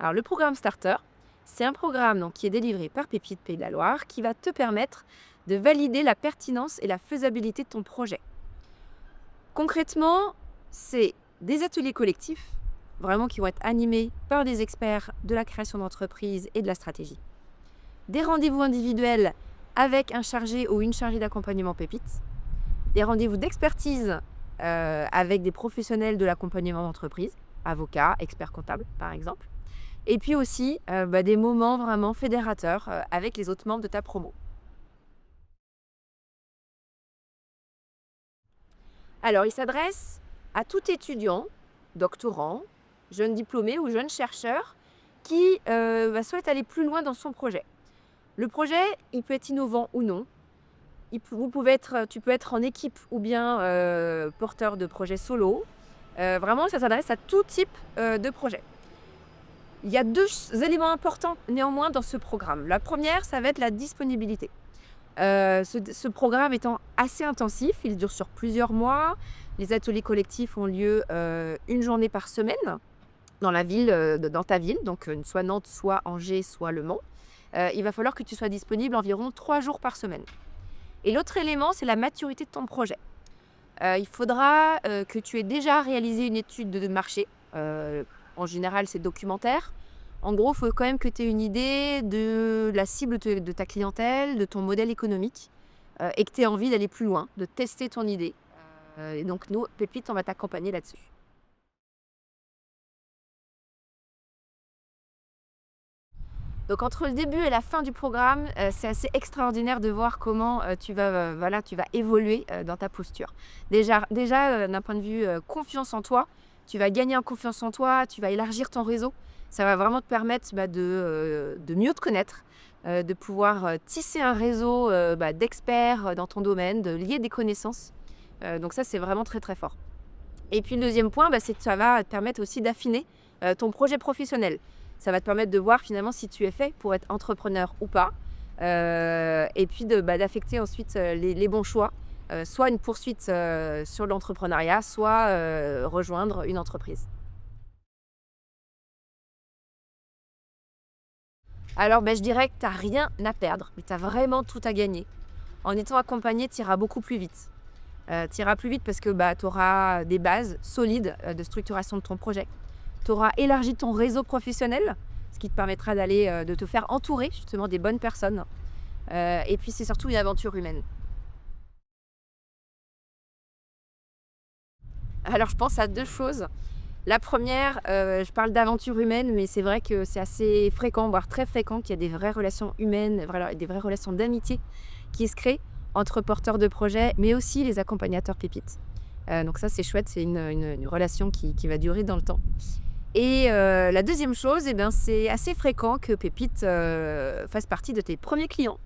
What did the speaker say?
Alors, le programme Starter, c'est un programme donc, qui est délivré par Pépite Pays de la Loire qui va te permettre de valider la pertinence et la faisabilité de ton projet. Concrètement, c'est des ateliers collectifs, vraiment qui vont être animés par des experts de la création d'entreprise et de la stratégie. Des rendez-vous individuels avec un chargé ou une chargée d'accompagnement Pépite. Des rendez-vous d'expertise avec des professionnels de l'accompagnement d'entreprise, avocats, experts comptables par exemple. Et puis aussi des moments vraiment fédérateurs avec les autres membres de ta promo. Alors, il s'adresse à tout étudiant, doctorant, jeune diplômé ou jeune chercheur qui souhaite aller plus loin dans son projet. Le projet, il peut être innovant ou non. Tu peux être en équipe ou bien porteur de projet solo. Vraiment, ça s'adresse à tout type de projet. Il y a deux éléments importants néanmoins dans ce programme. La première, ça va être la disponibilité. Ce programme étant assez intensif, il dure sur plusieurs mois. Les ateliers collectifs ont lieu une journée par semaine dans la ville, dans ta ville, donc soit Nantes, soit Angers, soit Le Mans. Il va falloir que tu sois disponible environ 3 jours par semaine. Et l'autre élément, c'est la maturité de ton projet. Il faudra que tu aies déjà réalisé une étude de marché. En général, c'est documentaire. En gros, il faut quand même que tu aies une idée de la cible de ta clientèle, de ton modèle économique, et que tu aies envie d'aller plus loin, de tester ton idée. Et donc, nous, Pépite, on va t'accompagner là-dessus. Donc, entre le début et la fin du programme, c'est assez extraordinaire de voir comment tu vas évoluer dans ta posture. Déjà d'un point de vue confiance en toi, tu vas gagner en confiance en toi, tu vas élargir ton réseau. Ça va vraiment te permettre de mieux te connaître, de pouvoir tisser un réseau d'experts dans ton domaine, de lier des connaissances. Donc ça, c'est vraiment très, très fort. Et puis le deuxième point, c'est que ça va te permettre aussi d'affiner ton projet professionnel. Ça va te permettre de voir finalement si tu es fait pour être entrepreneur ou pas. Et puis d'affecter ensuite les bons choix. Soit une poursuite sur l'entrepreneuriat, soit rejoindre une entreprise. Alors je dirais que tu n'as rien à perdre, mais tu as vraiment tout à gagner. En étant accompagné, tu iras beaucoup plus vite. Tu iras plus vite parce que tu auras des bases solides de structuration de ton projet. Tu auras élargi ton réseau professionnel, ce qui te permettra de te faire entourer justement des bonnes personnes. Et puis c'est surtout une aventure humaine. Alors je pense à deux choses. La première, je parle d'aventure humaine, mais c'est vrai que c'est assez fréquent, voire très fréquent, qu'il y a des vraies relations humaines, des vraies relations d'amitié qui se créent entre porteurs de projets, mais aussi les accompagnateurs pépites. Donc ça, c'est chouette, c'est une relation qui va durer dans le temps. Et la deuxième chose, c'est assez fréquent que Pépite fasse partie de tes premiers clients.